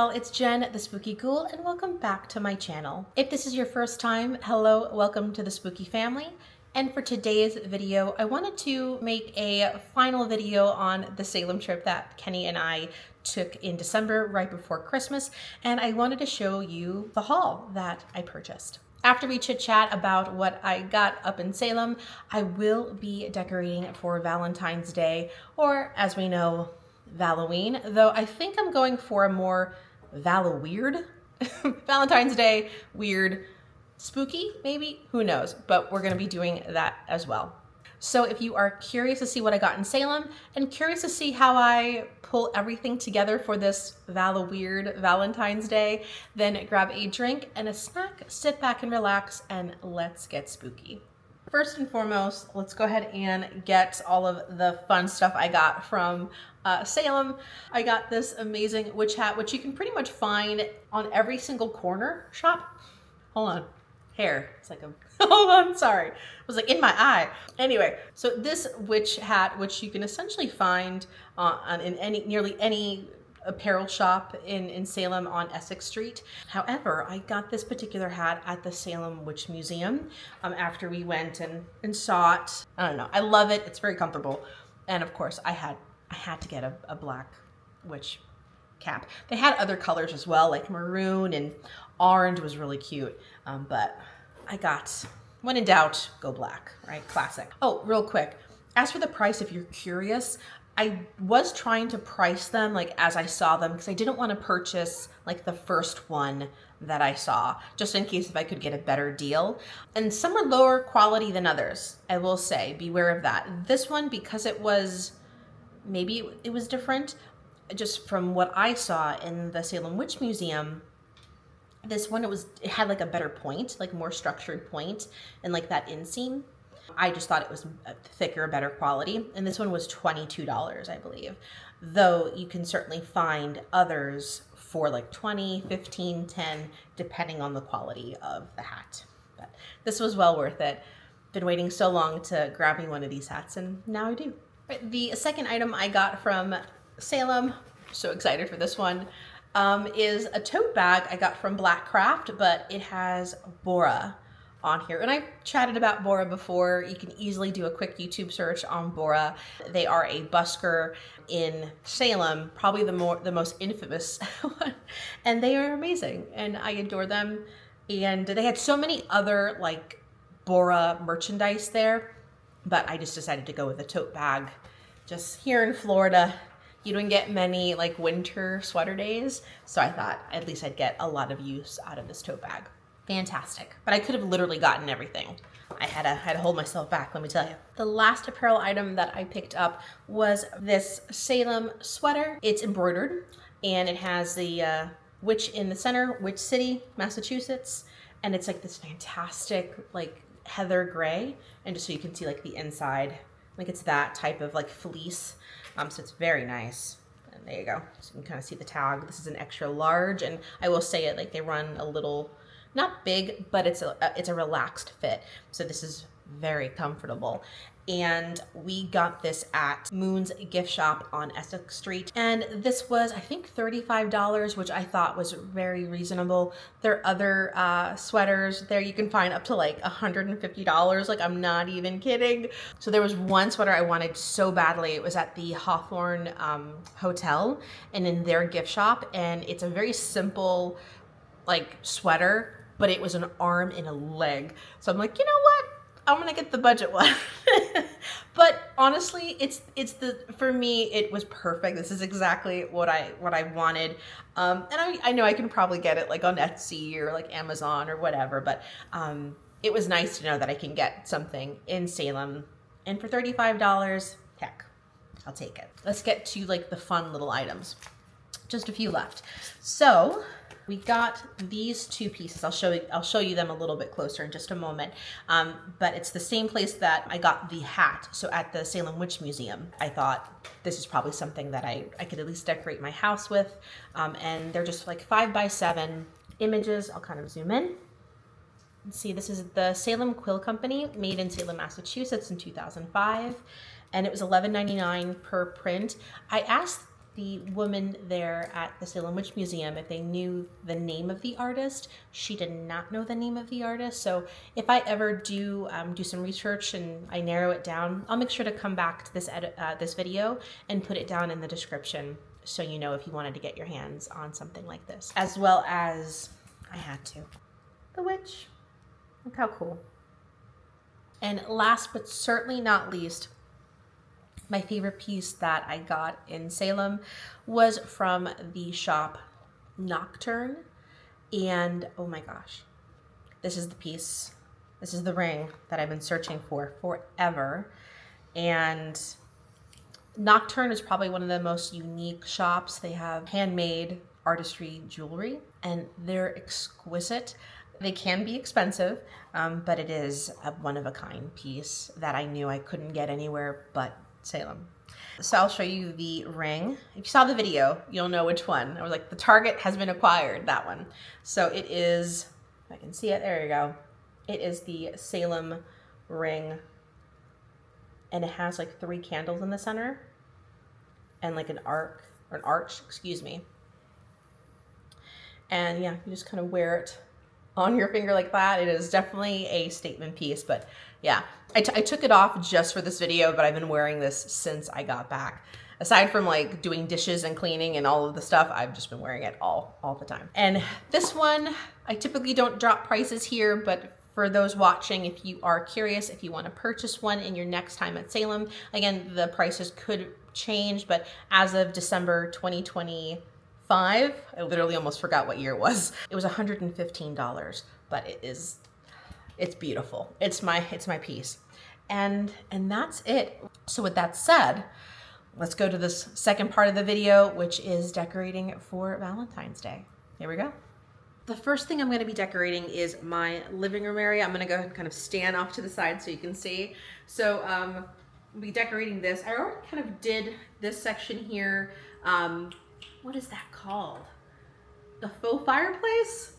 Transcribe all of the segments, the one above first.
y'all, it's Jen, the Spooky Ghoul, and welcome back to my channel. If this is your first time, hello, welcome to the Spooky family. And for today's video, I wanted to make a final video on the Salem trip that Kenny and I took in December, right before Christmas, and I wanted to show you the haul that I purchased. After we chit chat about what I got up in Salem, I will be decorating for Valentine's Day, or as we know, Val-o-Ween, though I think I'm going for a more Val-o-Weird. Valentine's Day, weird, spooky, maybe? Who knows? But we're gonna be doing that as well. So if you are curious to see what I got in Salem and curious to see how I pull everything together for this Val-o-Weird Valentine's Day, then grab a drink and a snack, sit back and relax, and let's get spooky. First and foremost, let's go ahead and get all of the fun stuff I got from Salem. I got this amazing witch hat, which you can pretty much find on every single corner shop. Hold on, hair, it's like a, hold on, sorry. It was like in my eye. Anyway, so this witch hat, which you can essentially find in nearly any apparel shop in Salem on Essex Street. However, I got this particular hat at the Salem Witch Museum after we went and saw it. I don't know, I love it, it's very comfortable. And of course I had to get a black witch cap. They had other colors as well, like maroon and orange was really cute. But I got, when in doubt, go black, right? Classic. Oh, real quick, as for the price, if you're curious, I was trying to price them like as I saw them because I didn't want to purchase like the first one that I saw, just in case if I could get a better deal. And some are lower quality than others, I will say, beware of that. This one, because it was, maybe it was different, just from what I saw in the Salem Witch Museum, this one, it had like a better point, like more structured point, and like that inseam. I just thought it was thicker, better quality. And this one was $22, I believe. Though you can certainly find others for like 20, 15, 10, depending on the quality of the hat. But this was well worth it. Been waiting so long to grab me one of these hats, and now I do. Right, the second item I got from Salem, so excited for this one, is a tote bag I got from Black Craft, but it has Bora on here. And I've chatted about Bora before. You can easily do a quick YouTube search on Bora. They are a busker in Salem, probably the most infamous one. And they are amazing and I adore them. And they had so many other like Bora merchandise there, but I just decided to go with a tote bag. Just here in Florida, you don't get many like winter sweater days. So I thought at least I'd get a lot of use out of this tote bag. Fantastic. But I could have literally gotten everything. I had to hold myself back, let me tell you. The last apparel item that I picked up was this Salem sweater. It's embroidered and it has the witch in the center, Witch City, Massachusetts. And it's like this fantastic like heather gray. And just so you can see like the inside, like it's that type of like fleece. So it's very nice. And there you go. So you can kind of see the tag. This is an extra large, and I will say it, like they run a little, not big, but it's a relaxed fit. So this is very comfortable. And we got this at Moon's gift shop on Essex Street. And this was, I think, $35, which I thought was very reasonable. There are other sweaters there you can find up to like $150. Like, I'm not even kidding. So there was one sweater I wanted so badly. It was at the Hawthorne Hotel and in their gift shop. And it's a very simple like sweater, but it was an arm and a leg. So I'm like, you know what? I'm gonna get the budget one. But honestly, for me, it was perfect. This is exactly what I wanted. And I know I can probably get it like on Etsy or like Amazon or whatever, but it was nice to know that I can get something in Salem. And for $35, heck, I'll take it. Let's get to like the fun little items. Just a few left. So we got these two pieces. I'll show you them a little bit closer in just a moment. But it's the same place that I got the hat. So at the Salem Witch Museum, I thought this is probably something that I could at least decorate my house with. And they're just like 5x7 images. I'll kind of zoom in. Let's see, this is the Salem Quill Company, made in Salem, Massachusetts in 2005. And it was $11.99 per print. I asked the woman there at the Salem Witch Museum, if they knew the name of the artist. She did not know the name of the artist. So if I ever do some research and I narrow it down, I'll make sure to come back to this video and put it down in the description, so you know if you wanted to get your hands on something like this. As well as, I had to, the witch. Look how cool. And last but certainly not least, my favorite piece that I got in Salem was from the shop Nocturn. And oh my gosh, this is the piece. This is the ring that I've been searching for forever. And Nocturn is probably one of the most unique shops. They have handmade artistry jewelry and they're exquisite. They can be expensive, but it is a one-of-a-kind piece that I knew I couldn't get anywhere but Salem. So I'll show you the ring. If you saw the video, you'll know which one. I was like, the target has been acquired, that one. So it is, if I can see it, there you go. It is the Salem ring, and it has like 3 candles in the center and like an arch, excuse me. And yeah, you just kind of wear it on your finger like that. It is definitely a statement piece, but yeah, I took it off just for this video, but I've been wearing this since I got back. Aside from like doing dishes and cleaning and all of the stuff, I've just been wearing it all the time. And this one, I typically don't drop prices here, but for those watching, if you are curious, if you want to purchase one in your next time at Salem, again, the prices could change, but as of December 2025, I literally almost forgot what year it was. It was $115, but it's beautiful. It's my piece. And that's it. So with that said, let's go to this second part of the video, which is decorating for Valentine's Day. Here we go. The first thing I'm going to be decorating is my living room area. I'm going to go ahead and kind of stand off to the side so you can see. So I'll be decorating this. I already kind of did this section here. What is that called? A faux fireplace?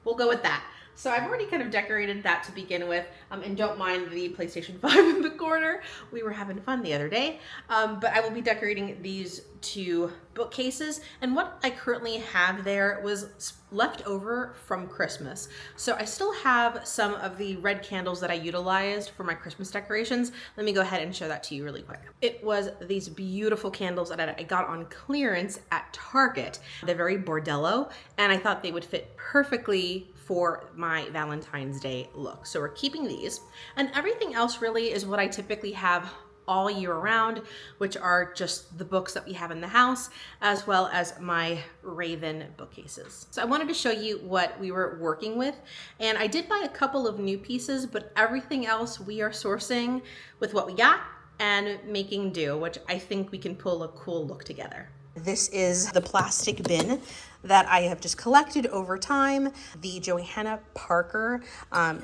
We'll go with that. So I've already kind of decorated that to begin with, and don't mind the PlayStation 5 in the corner. We were having fun the other day, but I will be decorating these 2 bookcases, and what I currently have there was left over from Christmas. So I still have some of the red candles that I utilized for my Christmas decorations. Let me go ahead and show that to you really quick. It was these beautiful candles that I got on clearance at Target. They're very bordello, and I thought they would fit perfectly for my Valentine's Day look. So we're keeping these, and everything else really is what I typically have all year round, which are just the books that we have in the house, as well as my Raven bookcases. So I wanted to show you what we were working with, and I did buy a couple of new pieces, but everything else we are sourcing with what we got and making do, which I think we can pull a cool look together. This is the plastic bin that I have just collected over time, the Johanna Parker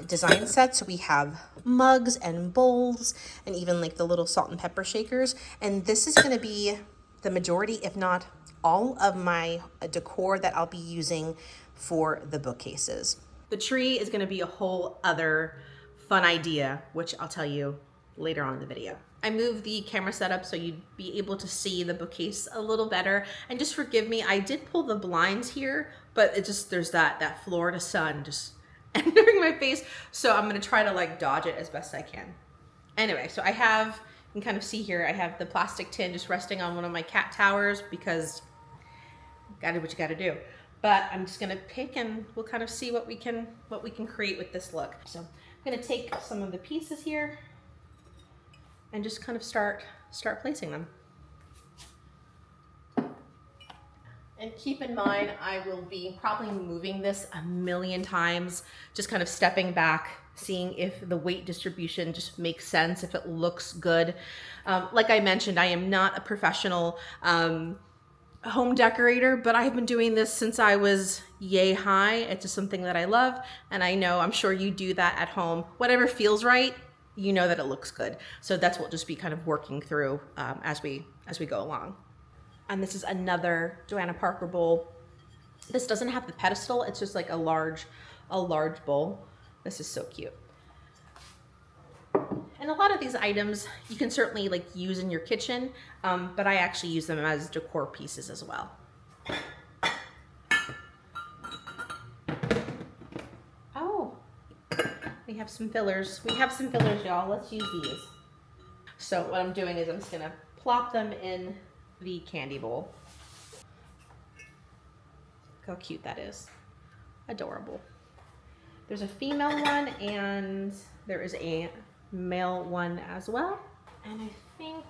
design set. So we have mugs and bowls and even like the little salt and pepper shakers. And this is going to be the majority, if not all, of my decor that I'll be using for the bookcases. The tree is going to be a whole other fun idea, which I'll tell you later on in the video. I moved the camera setup so you'd be able to see the bookcase a little better. And just forgive me, I did pull the blinds here, but it just, there's that Florida sun just entering my face. So I'm gonna try to like dodge it as best I can. Anyway, so I have, you can kind of see here, I have the plastic tin just resting on one of my cat towers because gotta do what you gotta do. But I'm just gonna pick and we'll kind of see what we can create with this look. So I'm gonna take some of the pieces here and just kind of start placing them. And keep in mind, I will be probably moving this a million times, just kind of stepping back, seeing if the weight distribution just makes sense, if it looks good. Like I mentioned, I am not a professional home decorator, but I've been doing this since I was yay high. It's just something that I love, and I know, I'm sure you do that at home. Whatever feels right, you know that it looks good. So that's what we'll just be kind of working through as we go along. And this is another Johanna Parker bowl. This doesn't have the pedestal, it's just like a large bowl. This is so cute. And And a lot of these items you can certainly like use in your kitchen, but I actually use them as decor pieces as well. Oh, we have some fillers. We have some fillers, y'all. Let's use these. So what I'm doing is I'm just gonna plop them in the candy bowl. Look how cute that is. Adorable. There's a female one and there is a male one as well. And I think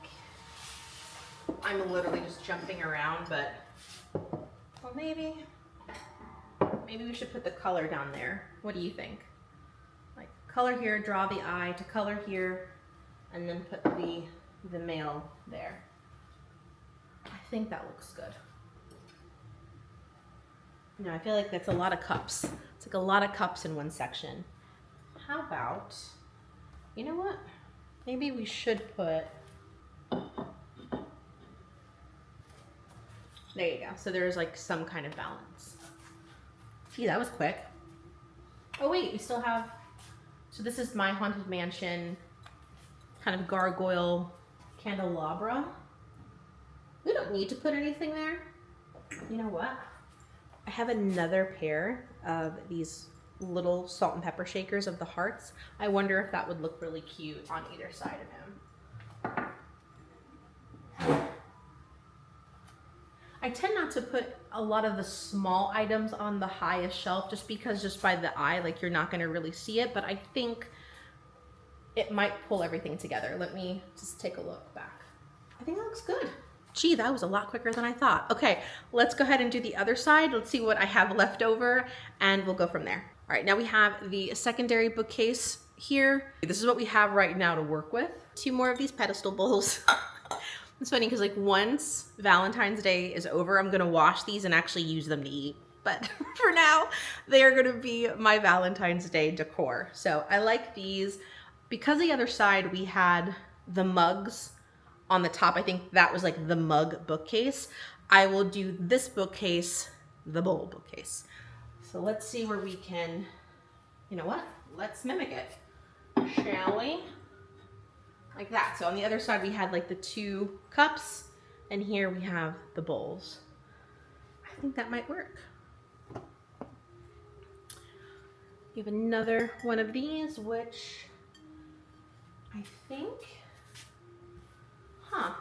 I'm literally just jumping around, but well, maybe we should put the color down there. What do you think? Like color here, draw the eye to color here, and then put the male there. I think that looks good. No, I feel like that's a lot of cups. It's like a lot of cups in one section. How about, you know what? Maybe we should put, there you go. So there's like some kind of balance. Gee, that was quick. Oh wait, we still have, so this is my Haunted Mansion kind of gargoyle candelabra. We don't need to put anything there. You know what? I have another pair of these little salt and pepper shakers of the hearts. I wonder if that would look really cute on either side of him. I tend not to put a lot of the small items on the highest shelf just because just by the eye, like you're not gonna really see it, but I think it might pull everything together. Let me just take a look back. I think that looks good. Gee, that was a lot quicker than I thought. Okay, let's go ahead and do the other side. Let's see what I have left over and we'll go from there. All right, now we have the secondary bookcase here. This is what we have right now to work with. 2 more of these pedestal bowls. It's funny because like once Valentine's Day is over, I'm gonna wash these and actually use them to eat. But for now, they are gonna be my Valentine's Day decor. So I like these. Because the other side we had the mugs on the top, I think that was like the mug bookcase. I will do this bookcase, the bowl bookcase. So let's see where we can, you know what? Let's mimic it, shall we? Like that. So on the other side we had like the 2 cups and here we have the bowls. I think that might work. We have another one of these, which I think, I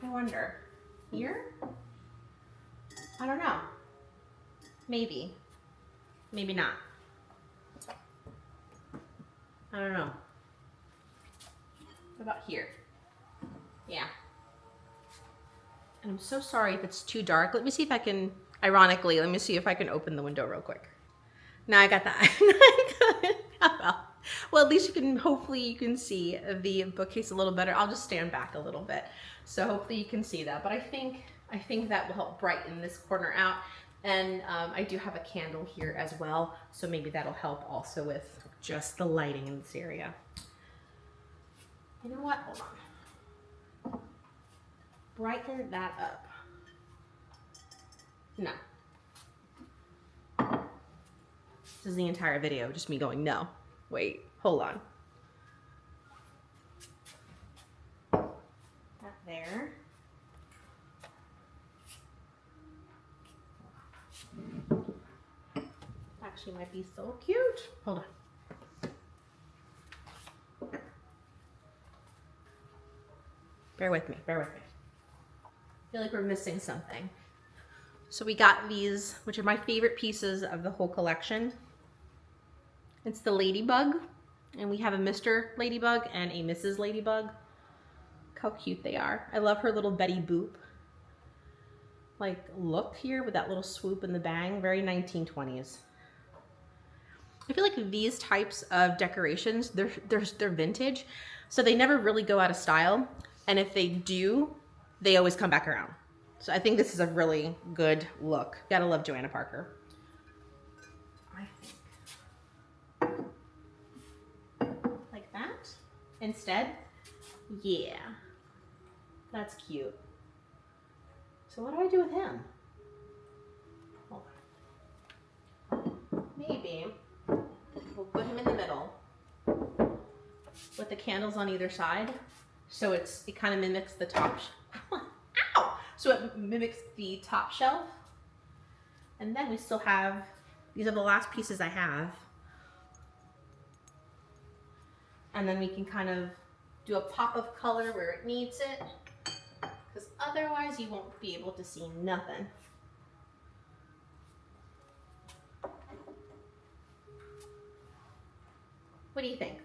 wonder, here? I don't know. Maybe. Maybe not. I don't know. What about here? Yeah. And I'm so sorry if it's too dark. Let me see if I can, ironically, let me see if I can open the window real quick. Now I got that. Well, at least you can, hopefully you can see the bookcase a little better. I'll just stand back a little bit. So hopefully you can see that. But I think that will help brighten this corner out. And I do have a candle here as well. So maybe that'll help also with just the lighting in this area. You know what? Hold on. Brighten that up. No. This is the entire video, just me going, no. Wait, hold on. That there. Actually might be so cute. Hold on. Bear with me, bear with me. I feel like we're missing something. So we got these, which are my favorite pieces of the whole collection. It's the ladybug, and we have a Mr. Ladybug and a Mrs. Ladybug. Look how cute they are. I love her little Betty Boop like look here with that little swoop and the bang, very 1920s. I feel like these types of decorations, they're vintage, so they never really go out of style, and if they do, they always come back around. So I think this is a really good look. Gotta love Johanna Parker. I think like that instead. Yeah, that's cute. So what do I do with him? Hold on. Maybe we'll put him in the middle. with the candles on either side. So it kind of mimics the top, ow! So it mimics the top shelf. And then we still have, these are the last pieces I have. And then we can kind of do a pop of color where it needs it, because otherwise you won't be able to see nothing. What do you think?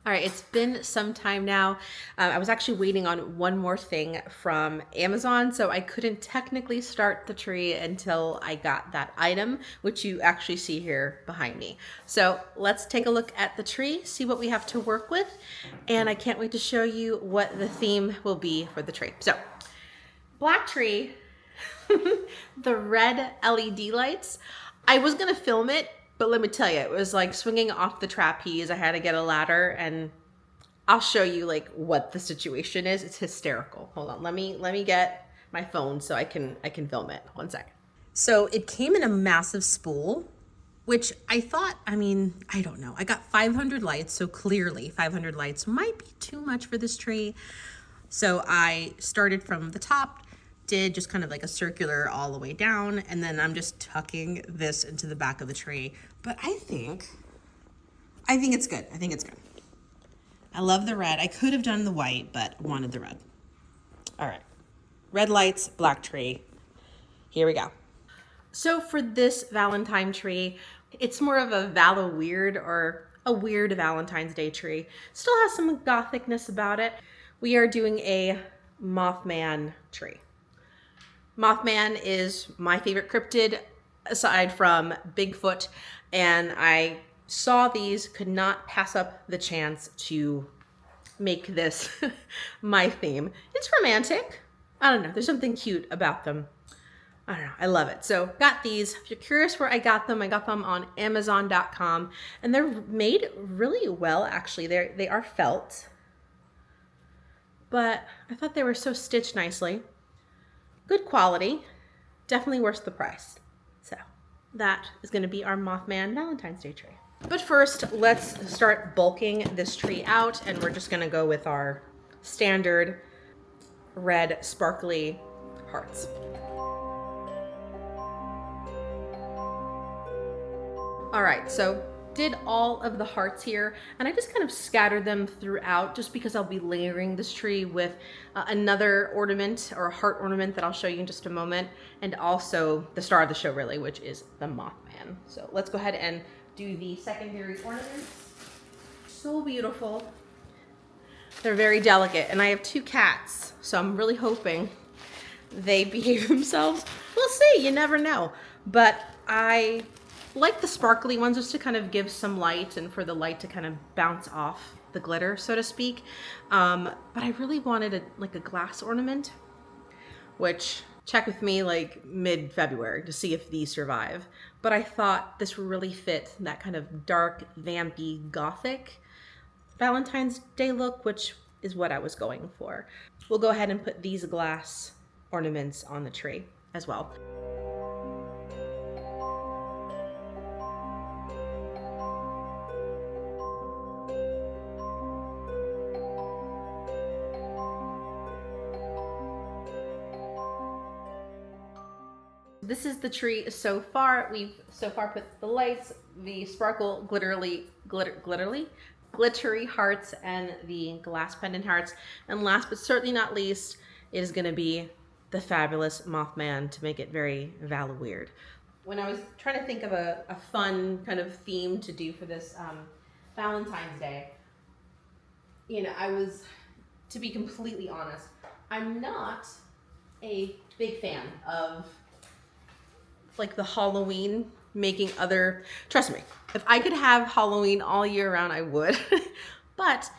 All right, it's been some time now. I was actually waiting on one more thing from Amazon, so I couldn't technically start the tree until I got that item, which you actually see here behind me. So let's take a look at the tree, see what we have to work with, and I can't wait to show you what the theme will be for the tree. So, black tree, the red LED lights. I was gonna film it, but let me tell you, it was like swinging off the trapeze. I had to get a ladder, and I'll show you like what the situation is. It's hysterical. Hold on, let me get my phone so I can film it. One second. So it came in a massive spool, which I thought, I mean, I don't know. I got 500 lights, so clearly 500 lights might be too much for this tree. So I started from the top, did just kind of like a circular all the way down, and then I'm just tucking this into the back of the tree. But I think it's good. I think it's good. I love the red. I could have done the white, but wanted the red. All right, red lights, black tree. Here we go. So for this Valentine tree, it's more of a Val-o-Weird or a weird Valentine's Day tree. Still has some Gothicness about it. We are doing a Mothman tree. Mothman is my favorite cryptid aside from Bigfoot, and I saw these, could not pass up the chance to make this my theme. It's romantic. I don't know, there's something cute about them. I don't know, I love it. So got these. If you're curious where I got them on Amazon.com, and they're made really well actually. They are felt, but I thought they were so stitched nicely. Good quality, definitely worth the price. So that is going to be our Mothman Valentine's Day tree. But first, let's start bulking this tree out, and we're just going to go with our standard red sparkly hearts. All right, so did all of the hearts here, and I just kind of scattered them throughout just because I'll be layering this tree with another ornament or a heart ornament that I'll show you in just a moment, and also the star of the show really, which is the Mothman. So let's go ahead and do the secondary ornaments. So beautiful. They're very delicate, and I have 2 cats, so I'm really hoping they behave themselves. We'll see, you never know. But I like the sparkly ones just to kind of give some light and for the light to kind of bounce off the glitter, so to speak. But I really wanted like a glass ornament, which check with me like mid-February to see if these survive. But I thought this really fit that kind of dark, vampy, gothic Valentine's Day look, which is what I was going for. We'll go ahead and put these glass ornaments on the tree as well. This is the tree so far. We've so far put the lights, the sparkle glittery hearts, and the glass pendant hearts. And last but certainly not least is going to be the fabulous Mothman to make it very Val-o-Weird. When I was trying to think of a fun kind of theme to do for this Valentine's Day, you know, to be completely honest, I'm not a big fan of like the Halloween, making other, trust me, if I could have Halloween all year round, I would. But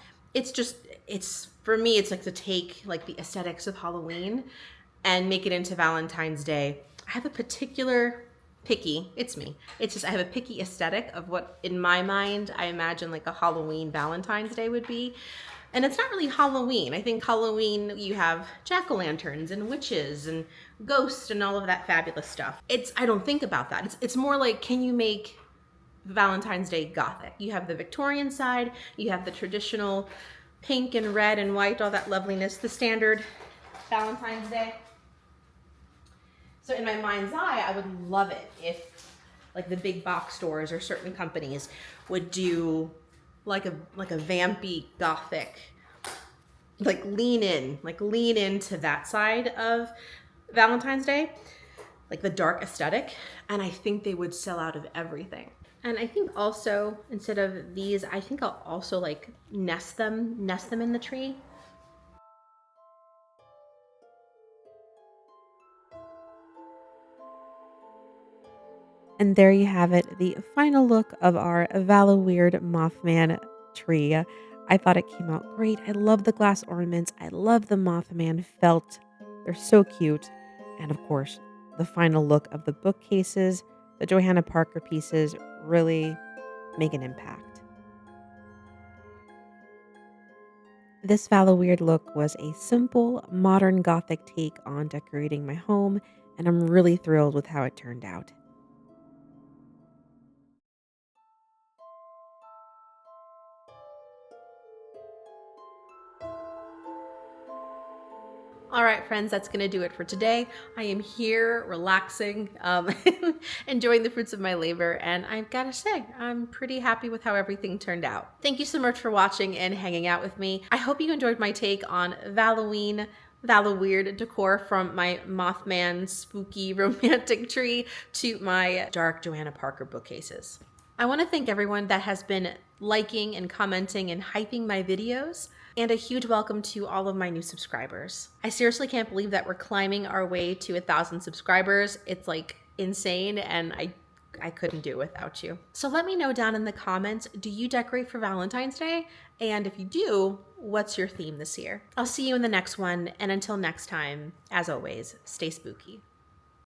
for me, it's like to take like the aesthetics of Halloween and make it into Valentine's Day. I have a particular it's just I have a picky aesthetic of what in my mind I imagine like a Halloween Valentine's Day would be. And it's not really Halloween. I think Halloween, you have jack-o'-lanterns and witches and ghosts and all of that fabulous stuff. I don't think about that. It's more like, can you make Valentine's Day gothic? You have the Victorian side, you have the traditional pink and red and white, all that loveliness, the standard Valentine's Day. So in my mind's eye, I would love it if like the big box stores or certain companies would do like a vampy gothic, like lean into that side of Valentine's Day, like the dark aesthetic. And I think they would sell out of everything. And I think also, instead of these, I think I'll also like nest them in the tree. And there you have it, the final look of our Val-o-Weird Mothman tree. I thought it came out great. I love the glass ornaments. I love the Mothman felt. They're so cute. And of course, the final look of the bookcases, the Johanna Parker pieces really make an impact. This Val-o-Weird look was a simple, modern Gothic take on decorating my home, and I'm really thrilled with how it turned out. All right, friends, that's going to do it for today. I am here relaxing, enjoying the fruits of my labor, and I've got to say, I'm pretty happy with how everything turned out. Thank you so much for watching and hanging out with me. I hope you enjoyed my take on Val-o-Ween, Val-o-Weird decor, from my Mothman spooky romantic tree to my dark Johanna Parker bookcases. I want to thank everyone that has been liking and commenting and hyping my videos, and a huge welcome to all of my new subscribers. I seriously can't believe that we're climbing our way to 1,000 subscribers. It's like insane, and I couldn't do it without you. So let me know down in the comments, do you decorate for Valentine's Day? And if you do, what's your theme this year? I'll see you in the next one, and until next time, as always, stay spooky.